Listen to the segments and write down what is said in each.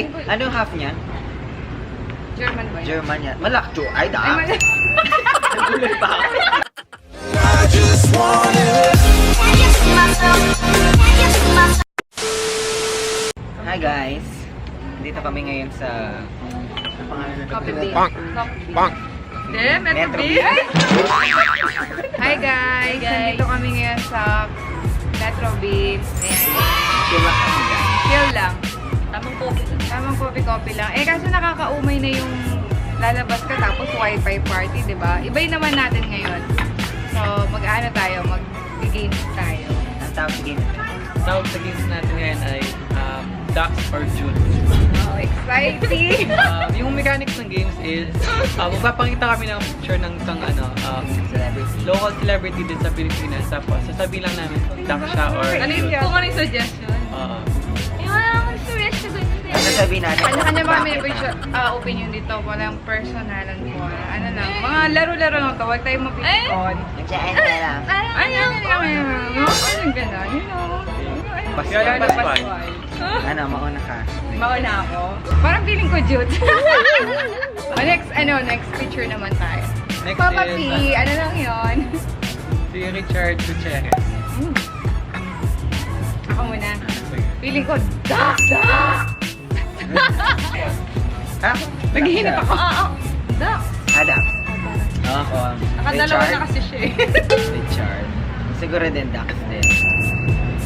Ay, ano yung half niya? German ba yun? German yan. Malakcho. Ay, Ay, Daks. Naguloy pa ako. Hi guys. Dito kami ngayon sa... Ang pangalan na Coffee bean. Bang! Metro B. Hi guys! Nandito kami ngayon sa Metro B. Ayan. Chill lang kami guys. Chill lang. Tamang coffee. Tamang coffee lang. Eh kaso nakakaumay na yung lalabas ka tapos wifi party, di ba? Ibay naman natin ngayon. So mag-ano tayo, mag-games tayo. Ang tawag sa game natin. Tawag sa games natin ngayon ay Daks or Juts. Oh, exciting! Yung mechanics ng games is magpapakita kami ng picture ng isang Celebrity. local celebrity din sa Pilipinas. Tapos sasabihin lang namin kung Daks siya or Ano yun? Kung ano yung suggestion? Wala akong suggestion doon. Ano sabihin natin? Kanya-kanya ba kami Bakit? opinion dito? Walang personalan po. Ano lang, mga laro-laro lang to. Huwag tayong mapipikon. Nagsain ka lang. Ayun, Anong gano'n? You know? Pascual ang Pascual. Ano, mauna ka. Mauna ako. Parang feeling ko, Jude. Next picture naman tayo. Next Papa is, P, ano lang yun? si Richard Gutierrez. Ako muna. Feeling ko, Daks! Ha? Naghihinap ako. Daks! Adam. Ako. Nakadalawa na kasi siya eh. Richard. Siguro din Daks din.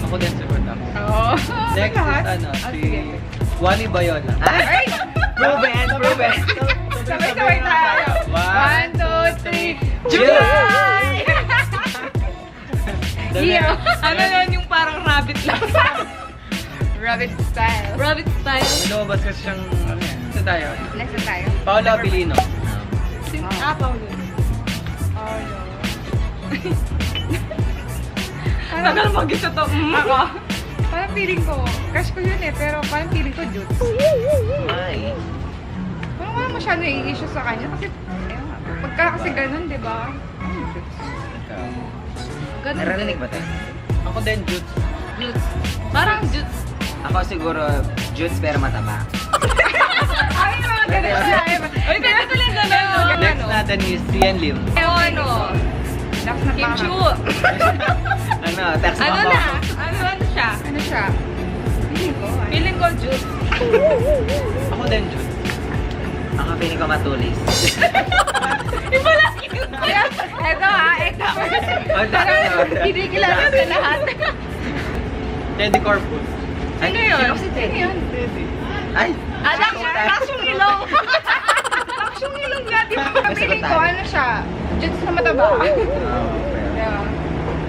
Ako din siguro Daks. Oo. Next is si Wally Bayola. Ay! Proven! Proven! Sabay-sabay tayo. 1, 2, 3. July! Iyo. Ano yun yung parang rabbit lang. Rabbit style. Rabbit style. May lumabas kasi siyang, isa tayo. Next na tayo. Paolo Abilino. Paulo. Oh, no. Tagal mag-isa to. Ako? Parang feeling ko, crush ko yun eh, pero parang feeling ko Juts. Ay. Parang wala masyado i-issue sa kanya kasi, ayun nga, pagka kasi ganun, di ba? Juts. Ikaw. Ganun. Narinig ba tayo? Ako din Juts. Juts. Parang Juts. Ako siguro Juts pero mataba. Ay, mga ganun siya. Uy, pwede ko lang gano'n. Next natin is Sian Lim. Ano? Dax na Kim Chu. Ano? Text mo Ano ako. na? Ano siya? Ano siya? Feeling ko. Feeling ko Juts. Ako din Juts. Ako piling ko matulis. Iba lang yun. Eto ha, eto. Oh, Daks. Hindi kilala sa lahat. Teddy Corpus. Sino yun? Sino si Teddy? Sino yun? Ay! Dax yung ilong. Dax yung ilong nga, di ba? May Feeling sagot ko, tayo. ano siya? Juts na mataba. Oh, pero... Yeah.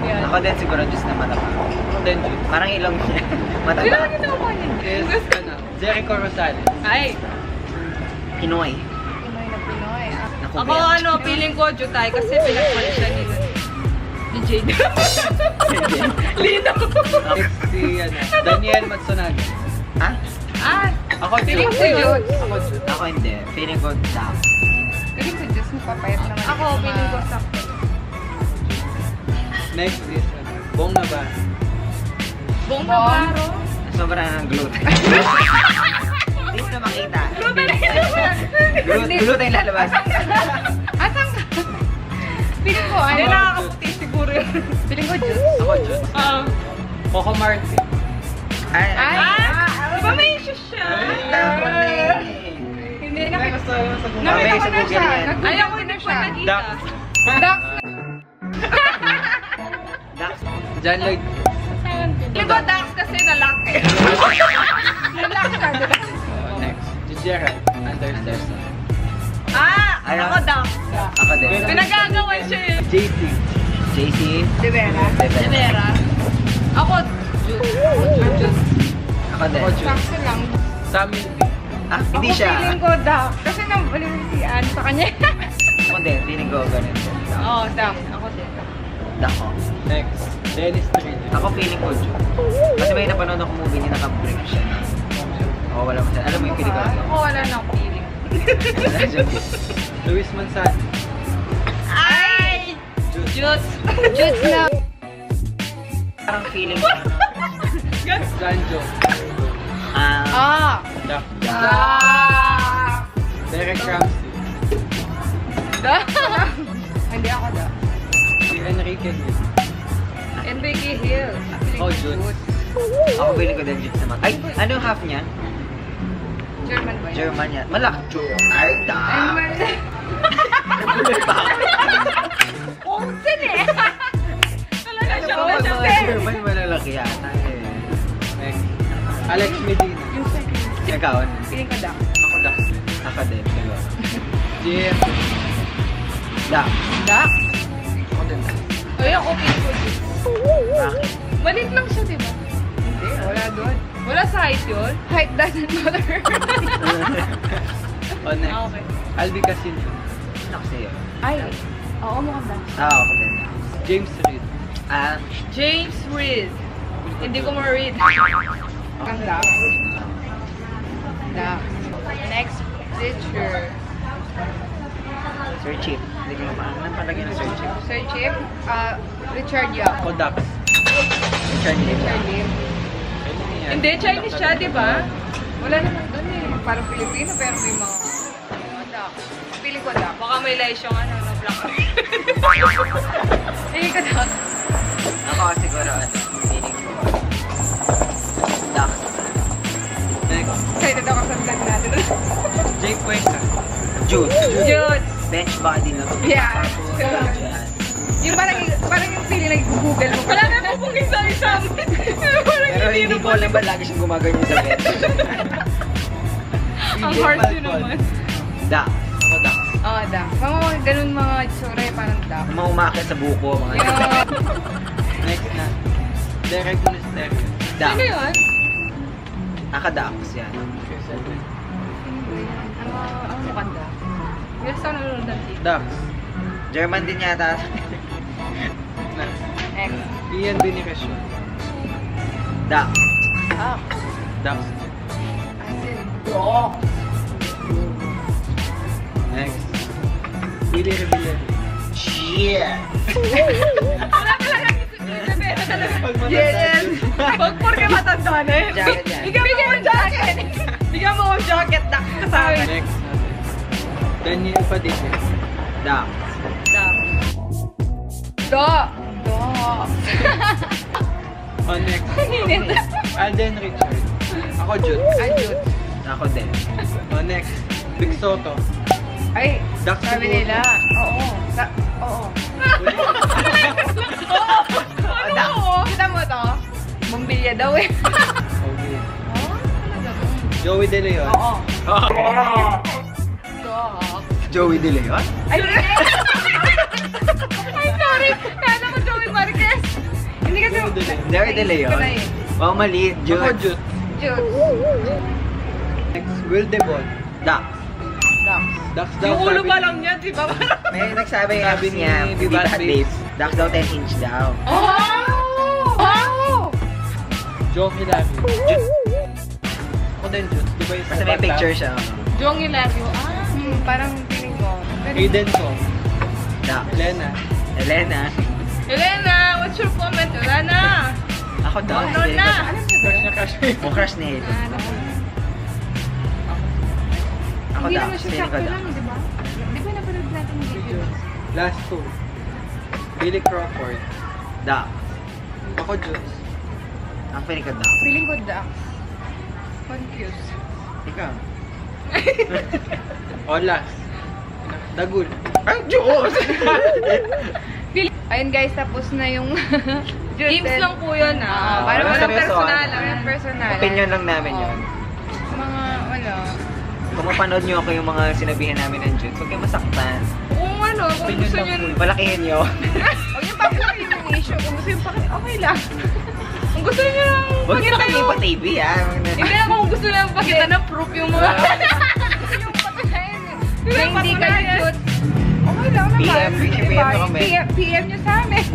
Yan. Ako din siguro Juts na mataba. Ako din Juts. Parang ilong niya. Mataba. Sino ang ginawa niya? Is, Jericho Rosales. Ay. Pinoy. Pinoy na Pinoy. Naku, Ako Bea. feeling ko Jutay kasi pinagpalit siya ni Jade. Lino. Next si Daniel Matsunaga. Ha? Ah, Ako Feeling Juts. ko Juts. Ako Juts. Ako hindi. Feeling ko Daks. Feeling ko Juts, magpapayat naman. ako feeling ko sakto. Next is Bong Navarro. Bong Navarro. Sobrang ng gluten. Hindi mo na makita. Hindi. Gluten yung lalabas. Asan ka? Feeling ko, Hindi ano? nakakaputi siguro yun. Feeling ko Juts. Ako Juts. Coco Martin. Ay, Di ba may issue siya? Hindi Ay, nakita. gusto mo sa Google. Nakita ko sa na Google siya. yan. Nag-Google Ayaw ko ko hindi na pa siya. nakita. Daks. Dax. Daks. John Lloyd. Feeling ko Dax kasi nalock eh. Nalak siya, di ba? Next. Gerald Anderson. Ano? Ako Dax. Ako din. Pinagagawan siya eh. JC. JC. De Vera. De Vera. Ako Juts. Ako din. Ako Juts. Sakto lang. Sammy Lee. Ah, hindi Ako siya. feeling ko Dax. Kasi nabalik si Ann sa kanya. Ako din. Feeling ko ganun. Oo, Dax. Ako din. Dako. Next. Dennis Trillo. Ako feeling ko Juts. Kasi may napanood ako movie niya naka-break siya. Oo, wala mo siya. Alam mo yung feeling ko. Ako wala nang feeling. Luis Manzano. Ay! Juts. Juts na. Parang feeling ko. Sanjo. Ah, Ah. Jack. Derek Ramsey. Hindi ako da. Si Enrique Hill. Enrique Hill. Oh, Juts. Ako pili ko din Juts naman. Ay, ano yung half niya? German ba yun? German yan. Malaki. Ay, da! Onsen eh! Talaga Ano siya, ba pag mga onsen! German malalaki yata eh. Next. Alex Medina. Yung second. Ikaw, ano? Piling ka da. Ako Daks. Ako din. Dalawa. Jim. Da. Da? Ako din da. Ay, ako piling ko din. Bakit? Malit lang siya, di ba? Hindi, wala doon. Wala sa height yun? Height doesn't matter. O next. Okay. Albi Casino. Ano kasi yun? Ay, oo, mukhang da. Ako din da. James Reid. James Reid. Hindi ko ma-read. Ang da. Da. Next picture. Sir Chip. Hindi ko naman. Anong palagay ng Sir Chip? Sir Chip, Richard Yap. Ako Daks. Richard Lim. Richard Lim. Hindi, Chinese siya, di ba? Wala naman doon eh. Parang Pilipino, pero may mga da. Pili ko da. Baka may lice yung ano, no black. Pili ko da. Ako siguro ano. Feeling ko. Daks. Next. Excited ako sa vlog natin. Jake Cuenca. Juts. Juts. Bench body na. Yeah. Yan. Yung parang yung pili nag-google mo. Wala na pupugin sa amin. Pero hindi ko alam ba lagi siyang gumaganyan sa bed. Ang harsh yun naman. Da. Ako Daks. Oo, da. Mga ganun mga itsura eh, parang da. Mga umakit sa buko. Mga Yeah. Next na. Derek Monasterio. Da. Ano yun? Nakadaks yan. Ano mukhang da? Yes, ako nanonood ng TV. Daks. German din yata. Next. Next. Ian Benicio. Da. Ah. Daks. Oo. Next. Willie Revillere. Shit! Wala talaga yes! Pag porke matanda na eh. Jacket yan. Bigyan mo ang jacket! Bigyan mo ang jacket, Dak, kasama. Next natin. Daniel Padilla. Da. Da. Do. Do. On next. Init. Alden Richard. Ako Juts. Ayun. Ako din. On next. Big Soto. Ay, Daks sabi siguro. nila. Oo. Oo. Dak. Kita mo to? Bumbilya daw eh. Okay. Oh, talaga ba? Joey De Leon. Oo. Dog. Joey De Leon? Ay, ay, sorry. Kala ko Joey Marquez. Hindi kasi... Joey De Leon. Joey De Leon? Ko na eh. Oh, maliit. Ako Juts. Juts. Juts. Next. Will Debon. Da. Daks. Daks daw. Yung ulo sabi pa ni- lang niya, di ba? May nagsabi yung Sabi apps ni niya. Viva Viva Babes. Babes. Daks daw 10 inch daw. Oh! Oh! Joe Hilario. Ako din Juts. Di ba yung Basta may bata? picture siya. Jong Hilario. Parang feeling ko. Aiden Song. Da. Lena. Elena. Helena, what's your comment? Wala na. Ako da. Ano na? Crush na crush. O crush ni Eden. Ako Hindi da. naman siya Feeling ko sakto da. lang, di ba? Di ba napanood natin yung video? Last two. Billy Crawford. Da. Ako Juts. Ang feeling ko da. Feeling ko Dax. Confused. Ikaw. O last. Dagul. Ay, Diyos! Ayun guys, tapos na yung Games lang po yun ah. Para Walang walang seryosohan. personal. Walang personal. Opinion lang namin yun. Mga, Kung mapanood nyo ako yung mga sinabihan namin ng Juts, huwag kayong masaktan. kung ano, kung Opinion gusto lang nyo, po. Palakihin nyo. huwag yung pakilakin yung issue. Kung gusto yung pakilakin, okay lang. Kung gusto nyo lang Huwag nyo pakita kami yung... pa TV, ah. Hindi na kung gusto lang pakita na proof yung mga... yung patunayan. Na hindi kayo shoot. Okay lang naman. PM, PM Diba? nyo kami. PM nyo sa amin.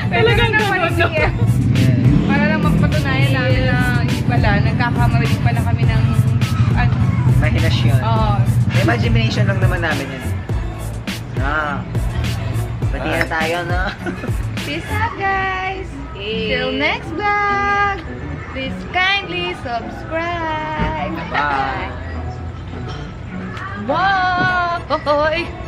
Talagang naman yung PM. Para lang magpatunayan namin na hindi pala, nagkakamali pala kami ng... Imagination. Oo. Imagination lang naman namin yun. Pati na tayo, no? Peace out, guys. Till next vlog. Please kindly subscribe. Hoy!